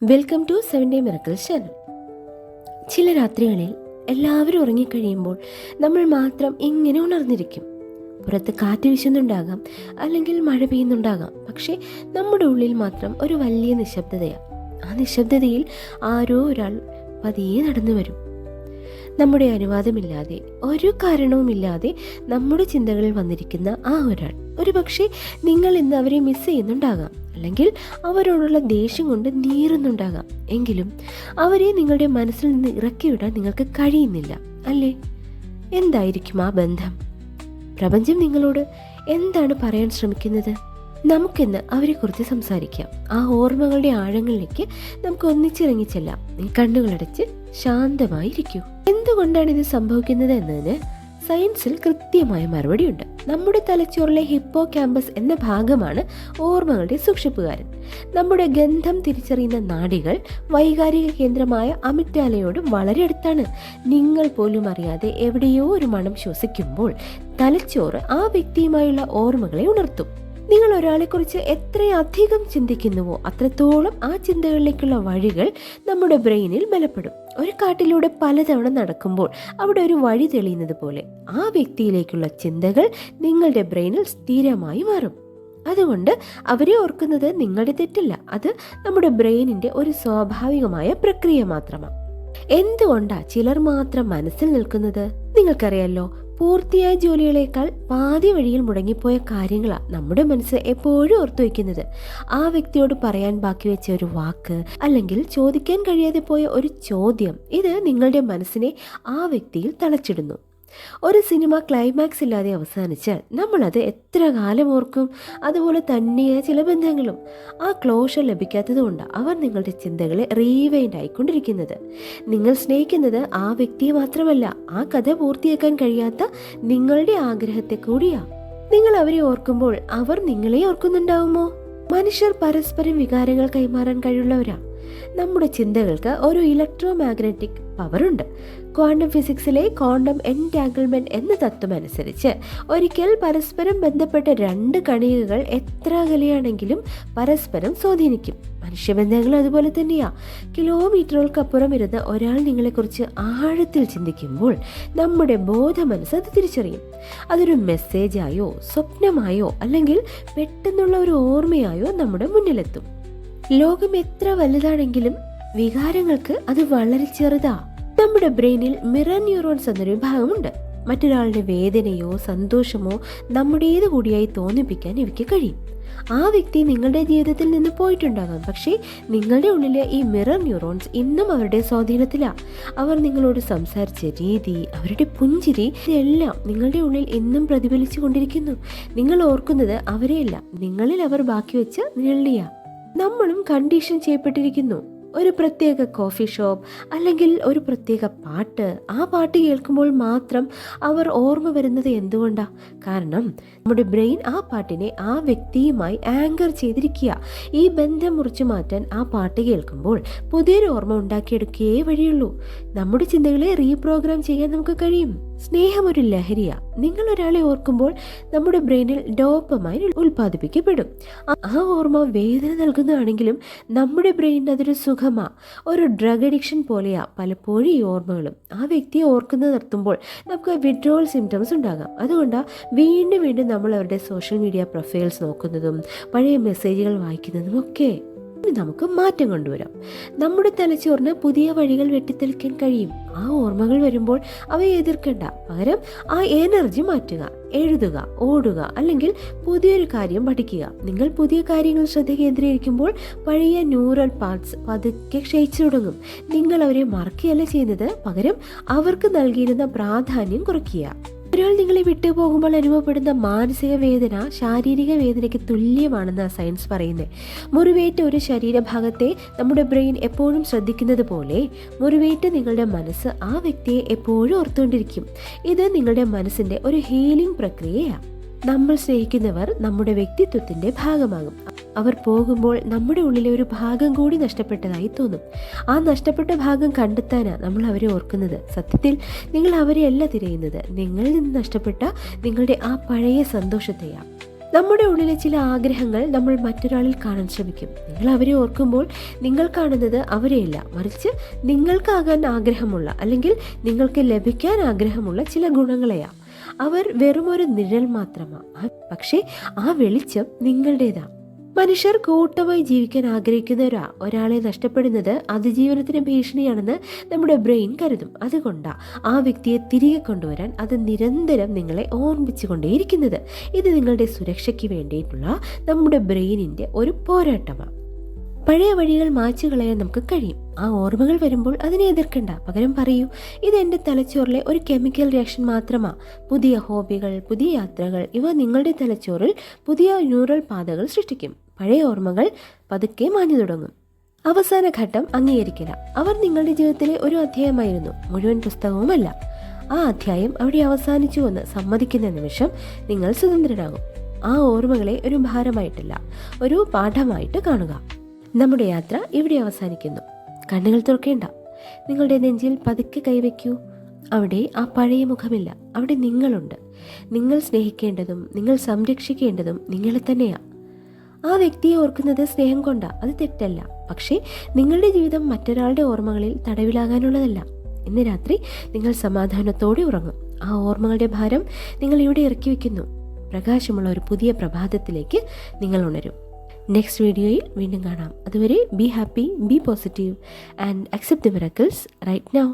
Welcome to 7 day miracles channel. ചില രാത്രികളിൽ എല്ലാവരും ഉറങ്ങിക്കഴിയുമ്പോൾ നമ്മൾ മാത്രം ഇങ്ങനെ ഉണർന്നിരിക്കും. പുറത്ത് കാറ്റ് വീശുന്നുണ്ടാകാം, അല്ലെങ്കിൽ മഴ പെയ്യുന്നുണ്ടാകാം. പക്ഷേ നമ്മുടെ ഉള്ളിൽ മാത്രം ഒരു വലിയ നിശബ്ദതയാണ്. ആ നിശബ്ദതയിൽ ആരോ ഒരാൾ പതിയെ നടന്നു വരും. നമ്മുടെ അനുവാദമില്ലാതെ, ഒരു കാരണവുമില്ലാതെ നമ്മുടെ ചിന്തകളിൽ വന്നിരിക്കുന്ന ആ ഒരാൾ. ഒരു പക്ഷേ നിങ്ങൾ ഇന്ന് അവരെ മിസ് ചെയ്യുന്നുണ്ടാകാം, അല്ലെങ്കിൽ അവരോടുള്ള ദേഷ്യം കൊണ്ട് നീറുന്നുണ്ടാകാം. എങ്കിലും അവരെ നിങ്ങളുടെ മനസ്സിൽ നിന്ന് ഇറക്കിവിടാൻ നിങ്ങൾക്ക് കഴിയുന്നില്ല, അല്ലേ? എന്തായിരിക്കും ആ ബന്ധം? പ്രപഞ്ചം നിങ്ങളോട് എന്താണ് പറയാൻ ശ്രമിക്കുന്നത്? നമുക്കിന്ന് അവരെക്കുറിച്ച് സംസാരിക്കാം. ആ ഓർമ്മകളുടെ ആഴങ്ങളിലേക്ക് നമുക്ക് ഒന്നിച്ചിറങ്ങിച്ചെല്ലാം. നീ കണ്ണുകളടച്ച് ശാന്തമായിരിക്കൂ. എന്തുകൊണ്ടാണ് ഇത് സംഭവിക്കുന്നത് എന്നതിന് സയൻസിൽ കൃത്യമായ മറുപടിയുണ്ട്. നമ്മുടെ തലച്ചോറിലെ ഹിപ്പോ ക്യാമ്പസ് എന്ന ഭാഗമാണ് ഓർമ്മകളുടെ സൂക്ഷിപ്പുകാരൻ. നമ്മുടെ ഗന്ധം തിരിച്ചറിയുന്ന നാഡികൾ വൈകാരിക കേന്ദ്രമായ അമിഗ്ഡാലയോട് വളരെ അടുത്താണ്. നിങ്ങൾ പോലും അറിയാതെ എവിടെയോ ഒരു മണം ശ്വസിക്കുമ്പോൾ തലച്ചോറ് ആ വ്യക്തിയുമായുള്ള ഓർമ്മകളെ ഉണർത്തും. നിങ്ങൾ ഒരാളെക്കുറിച്ച് എത്രയധികം ചിന്തിക്കുന്നുവോ അത്രത്തോളം ആ ചിന്തകളിലേക്കുള്ള വഴികൾ നമ്മുടെ ബ്രെയിനിൽ ബലപ്പെടും. ഒരു കാട്ടിലൂടെ പലതവണ നടക്കുമ്പോൾ അവിടെ ഒരു വഴി തെളിയുന്നത് പോലെ ആ വ്യക്തിയിലേക്കുള്ള ചിന്തകൾ നിങ്ങളുടെ ബ്രെയിനിൽ സ്ഥിരമായി മാറും. അതുകൊണ്ട് അവരെ ഓർക്കുന്നത് നിങ്ങളുടെ തെറ്റല്ല, അത് നമ്മുടെ ബ്രെയിനിന്റെ ഒരു സ്വാഭാവികമായ പ്രക്രിയ മാത്രമാണ്. എന്തുകൊണ്ടാണ് ചിലർ മാത്രം മനസ്സിൽ നിൽക്കുന്നത്? നിങ്ങൾക്കറിയാലോ, പൂർത്തിയായ ജോലികളേക്കാൾ പാതി വഴിയിൽ മുടങ്ങിപ്പോയ കാര്യങ്ങളാണ് നമ്മുടെ മനസ്സ് എപ്പോഴും ഓർത്തു വയ്ക്കുന്നത്. ആ വ്യക്തിയോട് പറയാൻ ബാക്കി വെച്ച ഒരു വാക്ക്, അല്ലെങ്കിൽ ചോദിക്കാൻ കഴിയാതെ പോയ ഒരു ചോദ്യം, ഇത് നിങ്ങളുടെ മനസ്സിനെ ആ വ്യക്തിയിൽ തളച്ചിടുന്നു. ഒരു സിനിമ ക്ലൈമാക്സ് ഇല്ലാതെ അവസാനിച്ചാൽ നമ്മളത് എത്ര കാലം ഓർക്കും? അതുപോലെ തന്നെയാണ് ചില ബന്ധങ്ങളും. ആ ക്ലോഷർ ലഭിക്കാത്തത് കൊണ്ടാണ് അവർ നിങ്ങളുടെ ചിന്തകളെ റീവൈൻഡ് ആയിക്കൊണ്ടിരിക്കുന്നത്. നിങ്ങൾ സ്നേഹിക്കുന്നത് ആ വ്യക്തിയെ മാത്രമല്ല, ആ കഥ പൂർത്തിയാക്കാൻ കഴിയാത്ത നിങ്ങളുടെ ആഗ്രഹത്തെ കൂടിയാണ്. നിങ്ങൾ അവരെ ഓർക്കുമ്പോൾ അവർ നിങ്ങളെ ഓർക്കുന്നുണ്ടാവുമോ? മനുഷ്യർ പരസ്പരം വികാരങ്ങൾ കൈമാറാൻ കഴിവുള്ളവരാണ്. നമ്മുടെ ചിന്തകൾക്ക് ഒരു ഇലക്ട്രോ മാഗ്നറ്റിക് പവറുണ്ട്. ക്വാണ്ടം ഫിസിക്സിലെ ക്വാണ്ടം എൻറ്റാങ്കിൾമെന്റ് എന്ന തത്വം അനുസരിച്ച് ഒരിക്കൽ പരസ്പരം ബന്ധപ്പെട്ട രണ്ട് കണികകൾ എത്ര അകലെയാണെങ്കിലും പരസ്പരം സ്വാധീനിക്കും. മനുഷ്യബന്ധങ്ങൾ അതുപോലെ തന്നെയാ. കിലോമീറ്ററുകൾക്കപ്പുറം ഇരുന്ന് ഒരാൾ നിങ്ങളെക്കുറിച്ച് ആഴത്തിൽ ചിന്തിക്കുമ്പോൾ നമ്മുടെ ബോധ മനസ്സ് അത് തിരിച്ചറിയും. അതൊരു മെസ്സേജായോ, സ്വപ്നമായോ, അല്ലെങ്കിൽ പെട്ടെന്നുള്ള ഒരു ഓർമ്മയായോ നമ്മുടെ മുന്നിലെത്തും. ലോകം എത്ര വലുതാണെങ്കിലും വികാരങ്ങൾക്ക് അത് വളരെ ചെറുതാ. നമ്മുടെ ബ്രെയിനിൽ മിറർ ന്യൂറോൺസ് എന്നൊരു വിഭാഗമുണ്ട്. മറ്റൊരാളുടെ വേദനയോ സന്തോഷമോ നമ്മുടേത് കൂടിയായി തോന്നിപ്പിക്കാൻ ഇവയ്ക്ക് കഴിയും. ആ വ്യക്തി നിങ്ങളുടെ ജീവിതത്തിൽ നിന്ന് പോയിട്ടുണ്ടാകാം, പക്ഷേ നിങ്ങളുടെ ഉള്ളിലെ ഈ മിറർ ന്യൂറോൺസ് ഇന്നും അവരുടെ സ്വാധീനത്തിലാണ്. അവർ നിങ്ങളോട് സംസാരിച്ച രീതി, അവരുടെ പുഞ്ചിരി, ഇതെല്ലാം നിങ്ങളുടെ ഉള്ളിൽ ഇന്നും പ്രതിഫലിച്ചു കൊണ്ടിരിക്കുന്നു. നിങ്ങൾ ഓർക്കുന്നത് അവരെയല്ല, നിങ്ങളിൽ അവർ ബാക്കി വെച്ച നിഴലിയാ. നമ്മളും കണ്ടീഷൻ ചെയ്യപ്പെട്ടിരിക്കുന്നു. ഒരു പ്രത്യേക കോഫി ഷോപ്പ്, അല്ലെങ്കിൽ ഒരു പ്രത്യേക പാട്ട്, ആ പാട്ട് കേൾക്കുമ്പോൾ മാത്രം അവർ ഓർമ്മ വരുന്നത് എന്തുകൊണ്ടാ? കാരണം നമ്മുടെ ബ്രെയിൻ ആ പാട്ടിനെ ആ വ്യക്തിയുമായി ആങ്കർ ചെയ്തിരിക്കുക. ഈ ബന്ധം മുറിച്ചു മാറ്റാൻ ആ പാട്ട് കേൾക്കുമ്പോൾ പുതിയൊരു ഓർമ്മ ഉണ്ടാക്കിയെടുക്കുകയേ വഴിയുള്ളൂ. നമ്മുടെ ചിന്തകളെ റീപ്രോഗ്രാം ചെയ്യാൻ നമുക്ക് കഴിയും. സ്നേഹം ഒരു ലഹരിയാ. നിങ്ങൾ ഒരാളെ ഓർക്കുമ്പോൾ നമ്മുടെ ബ്രെയിനിൽ ഡോപ്പമൈൻ ഉൽപ്പാദിപ്പിക്കപ്പെടും. ആ ഓർമ്മ വേദന നൽകുന്നതാണെങ്കിലും നമ്മുടെ ബ്രെയിനിന് അതൊരു സുഖമാ. ഒരു ഡ്രഗ് അഡിക്ഷൻ പോലെയാ പലപ്പോഴും ഈ ഓർമ്മകളും. ആ വ്യക്തിയെ ഓർക്കുന്നത് നിർത്തുമ്പോൾ നമുക്ക് വിഡ്രോവൽ സിംറ്റംസ് ഉണ്ടാകാം. അതുകൊണ്ടാണ് വീണ്ടും വീണ്ടും നമ്മൾ അവരുടെ സോഷ്യൽ മീഡിയ പ്രൊഫൈൽസ് നോക്കുന്നതും പഴയ മെസ്സേജുകൾ വായിക്കുന്നതും ഒക്കെ. നമുക്ക് മാറ്റം കൊണ്ടുവരാം. നമ്മുടെ തലച്ചോറിന് പുതിയ വഴികൾ വെട്ടിത്തെളിക്കാൻ കഴിയും. ആ ഓർമ്മകൾ വരുമ്പോൾ അവയെ എതിർക്കണ്ട, പകരം ആ എനർജി മാറ്റുക. എഴുതുക, ഓടുക, അല്ലെങ്കിൽ പുതിയൊരു കാര്യം പഠിക്കുക. നിങ്ങൾ പുതിയ കാര്യങ്ങൾ ശ്രദ്ധ കേന്ദ്രീകരിക്കുമ്പോൾ പഴയ ന്യൂറൽ പാർട്സ് പതുക്കെ ക്ഷയിച്ചു തുടങ്ങും. നിങ്ങൾ അവരെ മറക്കുകയല്ല ചെയ്യുന്നത്, പകരം അവർക്ക് നൽകിയിരുന്ന പ്രാധാന്യം കുറയ്ക്കുക. ഒരാൾ നിങ്ങളെ വിട്ടു പോകുമ്പോൾ അനുഭവപ്പെടുന്ന മാനസിക വേദന ശാരീരിക വേദനയ്ക്ക് തുല്യമാണെന്ന് സയൻസ് പറയുന്നത്. മുറിവേറ്റ ഒരു ശരീരഭാഗത്തെ നമ്മുടെ ബ്രെയിൻ എപ്പോഴും ശ്രദ്ധിക്കുന്നത് പോലെ മുറിവേറ്റ നിങ്ങളുടെ മനസ്സ് ആ വ്യക്തിയെ എപ്പോഴും ഓർത്തുകൊണ്ടിരിക്കും. ഇത് നിങ്ങളുടെ മനസ്സിന്റെ ഒരു ഹീലിംഗ് പ്രക്രിയയാണ്. നമ്മൾ സ്നേഹിക്കുന്നവർ നമ്മുടെ വ്യക്തിത്വത്തിന്റെ ഭാഗമാകും. അവർ പോകുമ്പോൾ നമ്മുടെ ഉള്ളിലെ ഒരു ഭാഗം കൂടി നഷ്ടപ്പെട്ടതായി തോന്നും. ആ നഷ്ടപ്പെട്ട ഭാഗം കണ്ടെത്താനാണ് നമ്മൾ അവരെ ഓർക്കുന്നത്. സത്യത്തിൽ നിങ്ങൾ അവരെയല്ല തിരയുന്നത്, നിങ്ങളിൽ നിന്ന് നഷ്ടപ്പെട്ട നിങ്ങളുടെ ആ പഴയ സന്തോഷത്തെയാണ്. നമ്മുടെ ഉള്ളിലെ ചില ആഗ്രഹങ്ങൾ നമ്മൾ മറ്റൊരാളിൽ കാണാൻ ശ്രമിക്കും. നിങ്ങൾ അവരെ ഓർക്കുമ്പോൾ നിങ്ങൾ കാണുന്നത് അവരെയല്ല, മറിച്ച് നിങ്ങൾക്കാകാൻ ആഗ്രഹമുള്ള അല്ലെങ്കിൽ നിങ്ങൾക്ക് ലഭിക്കാൻ ആഗ്രഹമുള്ള ചില ഗുണങ്ങളെയാണ്. അവർ വെറുമൊരു നിഴൽ മാത്രമാണ്, പക്ഷേ ആ വെളിച്ചം നിങ്ങളുടേതാണ്. മനുഷ്യർ കൂട്ടമായി ജീവിക്കാൻ ആഗ്രഹിക്കുന്ന ഒരാളെ നഷ്ടപ്പെടുന്നത് അതിജീവനത്തിന് ഭീഷണിയാണെന്ന് നമ്മുടെ ബ്രെയിൻ കരുതും. അതുകൊണ്ടാണ് ആ വ്യക്തിയെ തിരികെ കൊണ്ടുവരാൻ അത് നിരന്തരം നിങ്ങളെ ഓർമ്മിച്ചുകൊണ്ടേയിരിക്കുന്നത്. ഇത് നിങ്ങളുടെ സുരക്ഷയ്ക്ക് വേണ്ടിയിട്ടുള്ള നമ്മുടെ ബ്രെയിനിൻ്റെ ഒരു പോരാട്ടമാണ്. പഴയ വഴികൾ മായ്ച്ചു കളയാൻ നമുക്ക് കഴിയും. ആ ഓർമ്മകൾ വരുമ്പോൾ അതിനെ എതിർക്കണ്ട, പകരം പറയൂ, ഇത് എൻ്റെ തലച്ചോറിലെ ഒരു കെമിക്കൽ റിയാക്ഷൻ മാത്രമാണ്. പുതിയ ഹോബികൾ, പുതിയ യാത്രകൾ, ഇവ നിങ്ങളുടെ തലച്ചോറിൽ പുതിയ ന്യൂറൽ പാതകൾ സൃഷ്ടിക്കും. പഴയ ഓർമ്മകൾ പതുക്കെ മാഞ്ഞു തുടങ്ങും. അവസാന ഘട്ടം അംഗീകരിക്കില്ല. അവർ നിങ്ങളുടെ ജീവിതത്തിലെ ഒരു അധ്യായമായിരുന്നു, മുഴുവൻ പുസ്തകവുമല്ല. ആ അധ്യായം അവിടെ അവസാനിച്ചുവെന്ന് സമ്മതിക്കുന്ന നിമിഷം നിങ്ങൾ സ്വതന്ത്രനാകും. ആ ഓർമ്മകളെ ഒരു ഭാരമായിട്ടല്ല, ഒരു പാഠമായിട്ട് കാണുക. നമ്മുടെ യാത്ര ഇവിടെ അവസാനിക്കുന്നു. കണ്ണുകൾ തുറക്കേണ്ട. നിങ്ങളുടെ നെഞ്ചിൽ പതുക്കെ കൈവയ്ക്കൂ. അവിടെ ആ പഴയ മുഖമില്ല, അവിടെ നിങ്ങളുണ്ട്. നിങ്ങൾ സ്നേഹിക്കേണ്ടതും നിങ്ങൾ സംരക്ഷിക്കേണ്ടതും നിങ്ങളെ തന്നെയാണ്. ആ വ്യക്തിയെ ഓർക്കുന്നത് സ്നേഹം കൊണ്ടാ, അത് തെറ്റല്ല. പക്ഷേ നിങ്ങളുടെ ജീവിതം മറ്റൊരാളുടെ ഓർമ്മകളിൽ തടവിലാകാനുള്ളതല്ല. ഇന്ന് രാത്രി നിങ്ങൾ സമാധാനത്തോടെ ഉറങ്ങും. ആ ഓർമ്മകളുടെ ഭാരം നിങ്ങൾ ഇവിടെ ഇറക്കി വയ്ക്കുന്നു. പ്രകാശമുള്ള ഒരു പുതിയ പ്രഭാതത്തിലേക്ക് നിങ്ങൾ ഉണരും. നെക്സ്റ്റ് വീഡിയോയിൽ വീണ്ടും കാണാം. അതുവരെ be happy, be positive and accept the miracles right now.